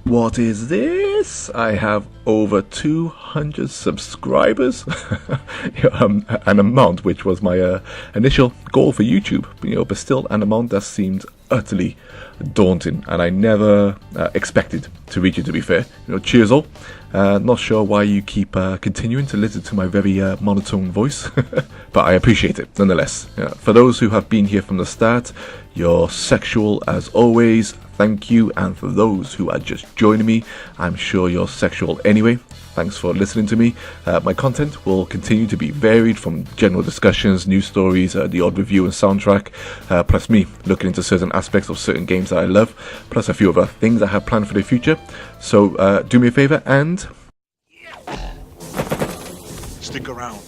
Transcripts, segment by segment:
What is this? I have over 200 subscribers, an amount which was my initial goal for YouTube. But still an amount that seemed utterly daunting, and I never expected to reach it. To be fair, cheers all. Not sure why you keep continuing to listen to my very monotone voice, but I appreciate it nonetheless. For those who have been here from the start, you're sexual as always. Thank you, and for those who are just joining me, I'm sure you're sexual anyway. Thanks for listening to me. My content will continue to be varied, from general discussions, news stories, the odd review and soundtrack, plus me looking into certain aspects of certain games that I love, plus a few other things I have planned for the future. So do me a favour and stick around.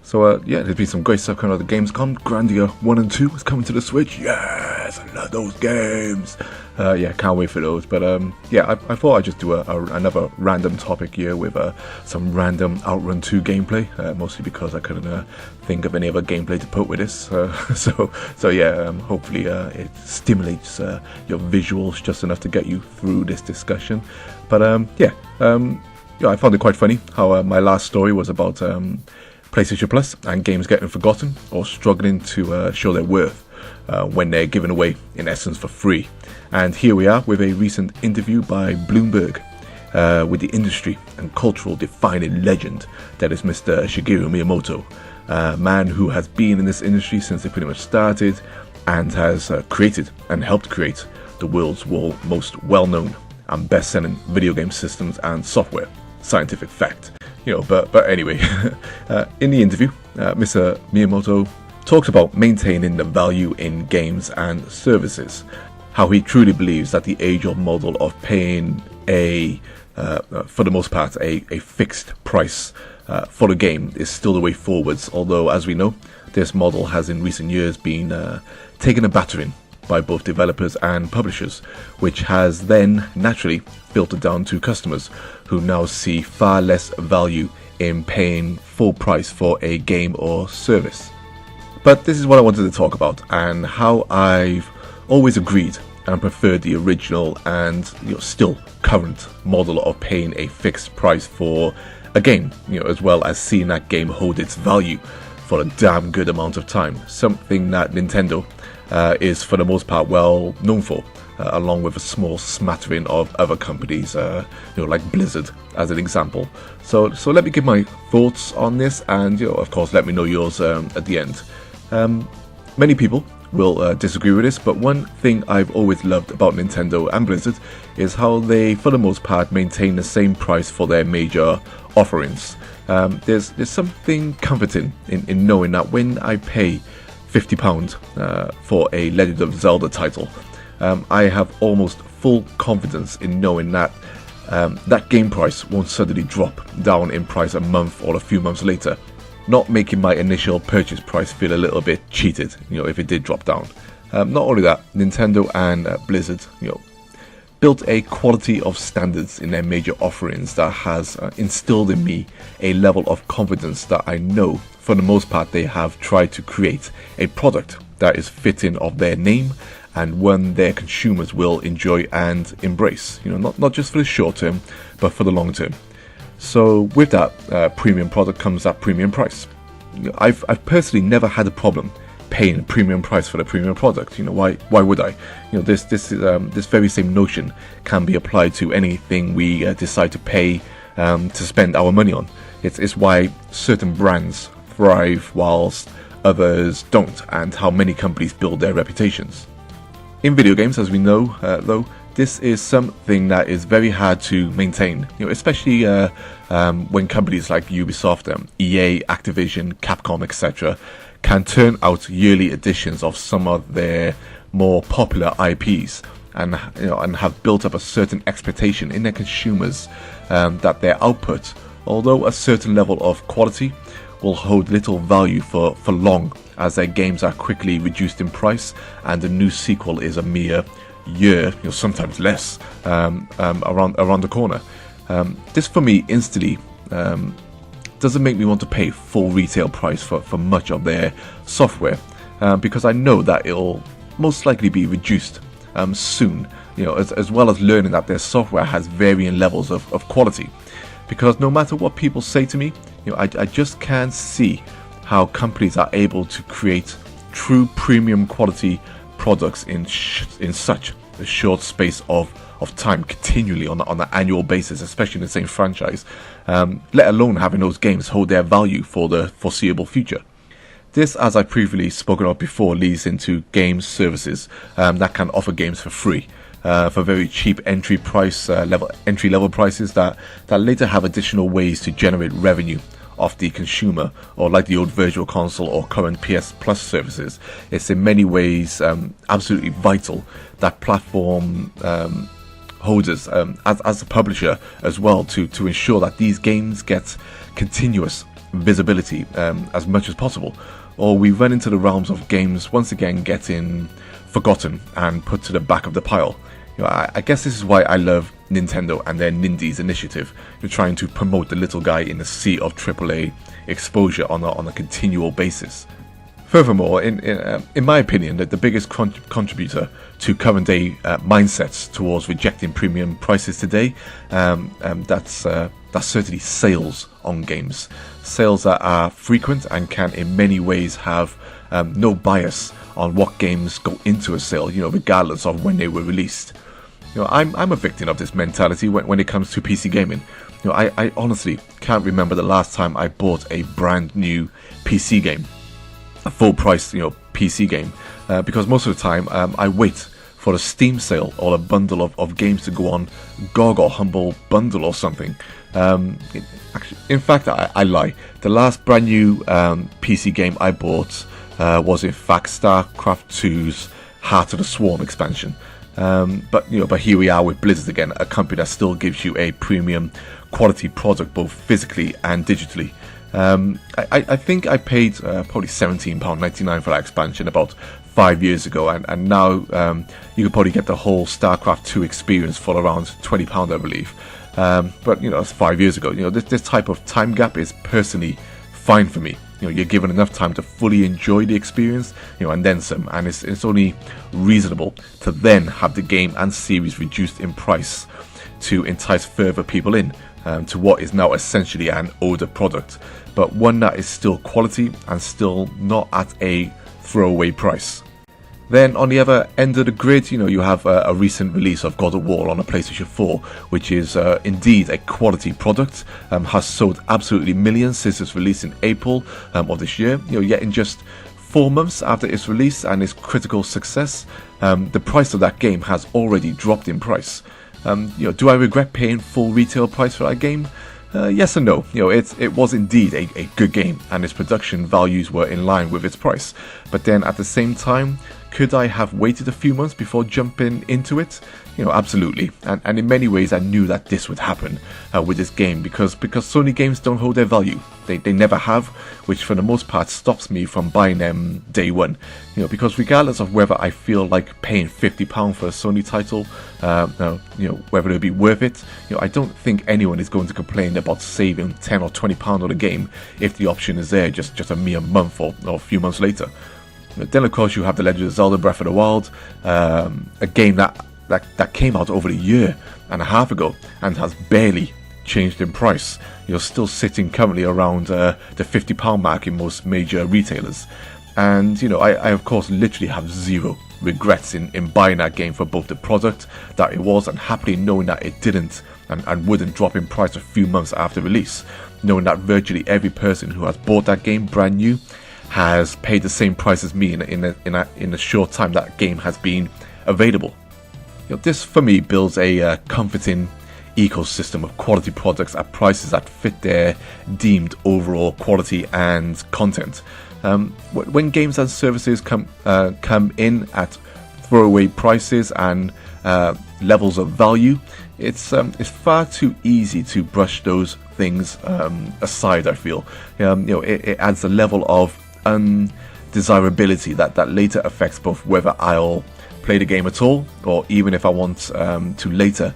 So there's been some great stuff coming out of the Gamescom. Grandia 1 and 2 is coming to the Switch. Yes, I love those games. Can't wait for those. But I thought I'd just do another random topic here with some random Outrun 2 gameplay. Mostly because I couldn't think of any other gameplay to put with this. Hopefully it stimulates your visuals just enough to get you through this discussion. But I found it quite funny how my last story was about PlayStation Plus and games getting forgotten or struggling to show their worth when they're given away, in essence, for free. And here we are with a recent interview by Bloomberg with the industry and cultural defining legend that is Mr. Shigeru Miyamoto, a man who has been in this industry since it pretty much started and has created and helped create the world's most well-known and best-selling video game systems and software. Scientific fact. But anyway, in the interview, Mr. Miyamoto talks about maintaining the value in games and services, how he truly believes that the age-old model of paying for the most part, a fixed price for the game is still the way forwards, although, as we know, this model has in recent years been taken a battering by both developers and publishers, which has then naturally filtered down to customers who now see far less value in paying full price for a game or service. But this is what I wanted to talk about, and how I've always agreed and preferred the original and still current model of paying a fixed price for a game, as well as seeing that game hold its value for a damn good amount of time, something that Nintendo is for the most part well known for, along with a small smattering of other companies, like Blizzard as an example. So let me give my thoughts on this, and of course let me know yours at the end. Many people will disagree with this, but one thing I've always loved about Nintendo and Blizzard is how they, for the most part, maintain the same price for their major offerings. There's something comforting in knowing that when I pay £50 for a Legend of Zelda title, I have almost full confidence in knowing that that game price won't suddenly drop down in price a month or a few months later, not making my initial purchase price feel a little bit cheated, if it did drop down. Not only that, Nintendo and Blizzard, built a quality of standards in their major offerings that has instilled in me a level of confidence that I know, for the most part, they have tried to create a product that is fitting of their name and one their consumers will enjoy and embrace. Not just for the short term, but for the long term. So with that premium product comes that premium price. I've personally never had a problem paying a premium price for the premium product. Why would I? This very same notion can be applied to anything we decide to pay to spend our money on. It's why certain brands thrive whilst others don't, and how many companies build their reputations. In video games, as we know, though, this is something that is very hard to maintain, especially when companies like Ubisoft, EA, Activision, Capcom, etc. can turn out yearly editions of some of their more popular IPs and have built up a certain expectation in their consumers that their output, although a certain level of quality, will hold little value for long, as their games are quickly reduced in price and a new sequel is a mere year, sometimes less, around the corner. This for me instantly doesn't make me want to pay full retail price for much of their software, because I know that it'll most likely be reduced soon, as well as learning that their software has varying levels of quality. Because no matter what people say to me, I just can't see how companies are able to create true premium quality products in such a short space of time, continually on an annual basis, especially in the same franchise, let alone having those games hold their value for the foreseeable future. This, as I previously spoken of before, leads into game services that can offer games for free for very cheap entry level prices that later have additional ways to generate revenue off the consumer, or like the old Virtual Console or current PS Plus services. It's in many ways absolutely vital that platform holders, as a publisher as well, to ensure that these games get continuous visibility as much as possible, or we run into the realms of games once again getting forgotten and put to the back of the pile. I guess this is why I love Nintendo and their Nindies initiative. You're trying to promote the little guy in the sea of AAA exposure on a continual basis. Furthermore, in my opinion, that the biggest contributor to current day mindsets towards rejecting premium prices today, that's certainly sales on games. Sales that are frequent and can in many ways have no bias on what games go into a sale, regardless of when they were released. I'm a victim of this mentality when it comes to PC gaming. I honestly can't remember the last time I bought a brand new PC game, a full price PC game, because most of the time I wait for a Steam sale or a bundle of games to go on GOG or Humble Bundle or something. In fact, I lie. The last brand new PC game I bought was in fact StarCraft 2's Heart of the Swarm expansion. But here we are with Blizzard again, a company that still gives you a premium quality product both physically and digitally. I think I paid probably £17.99 for that expansion about 5 years ago, and now you could probably get the whole StarCraft 2 experience for around £20, I believe. But that's 5 years ago. This type of time gap is personally fine for me. You're given enough time to fully enjoy the experience, and then some, and it's only reasonable to then have the game and series reduced in price to entice further people in to what is now essentially an older product, but one that is still quality and still not at a throwaway price. Then on the other end of the grid, you have a recent release of God of War on a PlayStation 4, which is indeed a quality product, has sold absolutely millions since its release in April of this year. Yet in just 4 months after its release and its critical success, the price of that game has already dropped in price. Do I regret paying full retail price for that game? Yes and no. It was indeed a good game, and its production values were in line with its price. But then at the same time, could I have waited a few months before jumping into it? Absolutely. And in many ways, I knew that this would happen with this game because Sony games don't hold their value. They never have, which for the most part stops me from buying them day one. Because regardless of whether I feel like paying £50 for a Sony title, whether it'll be worth it, I don't think anyone is going to complain about saving £10 or £20 on a game if the option is there just a mere month or a few months later. Then of course you have The Legend of Zelda Breath of the Wild, a game that came out over a year and a half ago and has barely changed in price. You're still sitting currently around the £50 mark in most major retailers. And I of course literally have zero regrets in buying that game for both the product that it was and happily knowing that it didn't and wouldn't drop in price a few months after release, knowing that virtually every person who has bought that game brand new has paid the same price as me in a short time that game has been available. This for me builds a comforting ecosystem of quality products at prices that fit their deemed overall quality and content. When games and services come in at throwaway prices and levels of value, it's far too easy to brush those things aside. I feel it adds a level of undesirability that later affects both whether I'll play the game at all, or even if I want to later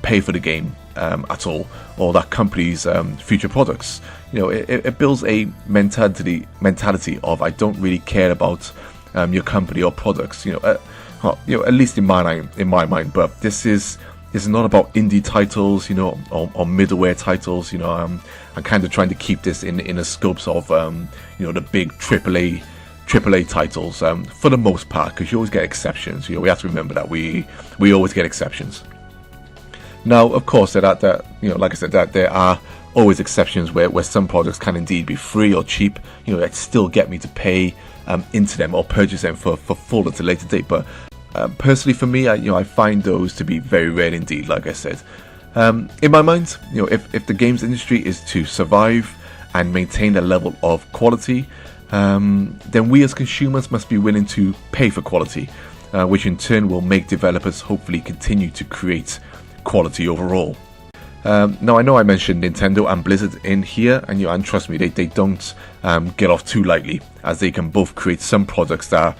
pay for the game at all, or that company's future products. It builds a mentality of I don't really care about your company or products. well, at least in my mind. But this is not about indie titles, or middleware titles. I'm kind of trying to keep this in the scopes of the big AAA titles for the most part, because you always get exceptions. We have to remember that we always get exceptions. Now, of course, like I said, that there are always exceptions where some products can indeed be free or cheap, that still get me to pay into them or purchase them for full at a later date. But personally, for me, I find those to be very rare indeed. Like I said, in my mind, if the games industry is to survive and maintain a level of quality, then we as consumers must be willing to pay for quality, which in turn will make developers hopefully continue to create quality overall. Now, I know I mentioned Nintendo and Blizzard in here, and trust me, they don't get off too lightly, as they can both create some products that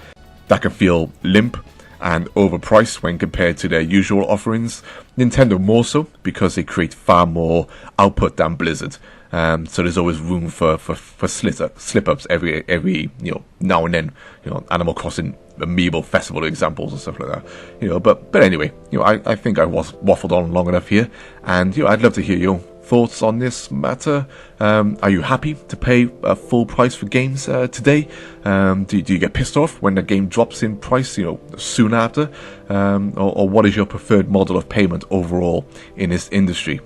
can feel limp and overpriced when compared to their usual offerings. Nintendo more so, because they create far more output than Blizzard. So there's always room for slip-ups every now and then. Animal Crossing Amiibo Festival examples and stuff like that. But anyway, I think I was waffled on long enough here, and I'd love to hear your thoughts on this matter. Are you happy to pay a full price for games today? Do you get pissed off when the game drops in price, soon after? Or what is your preferred model of payment overall in this industry?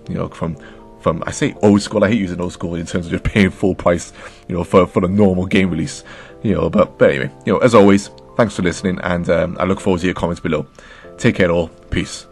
From I say old school, I hate using old school in terms of just paying full price, for the normal game release. But anyway, as always, thanks for listening, and I look forward to your comments below. Take care all. Peace.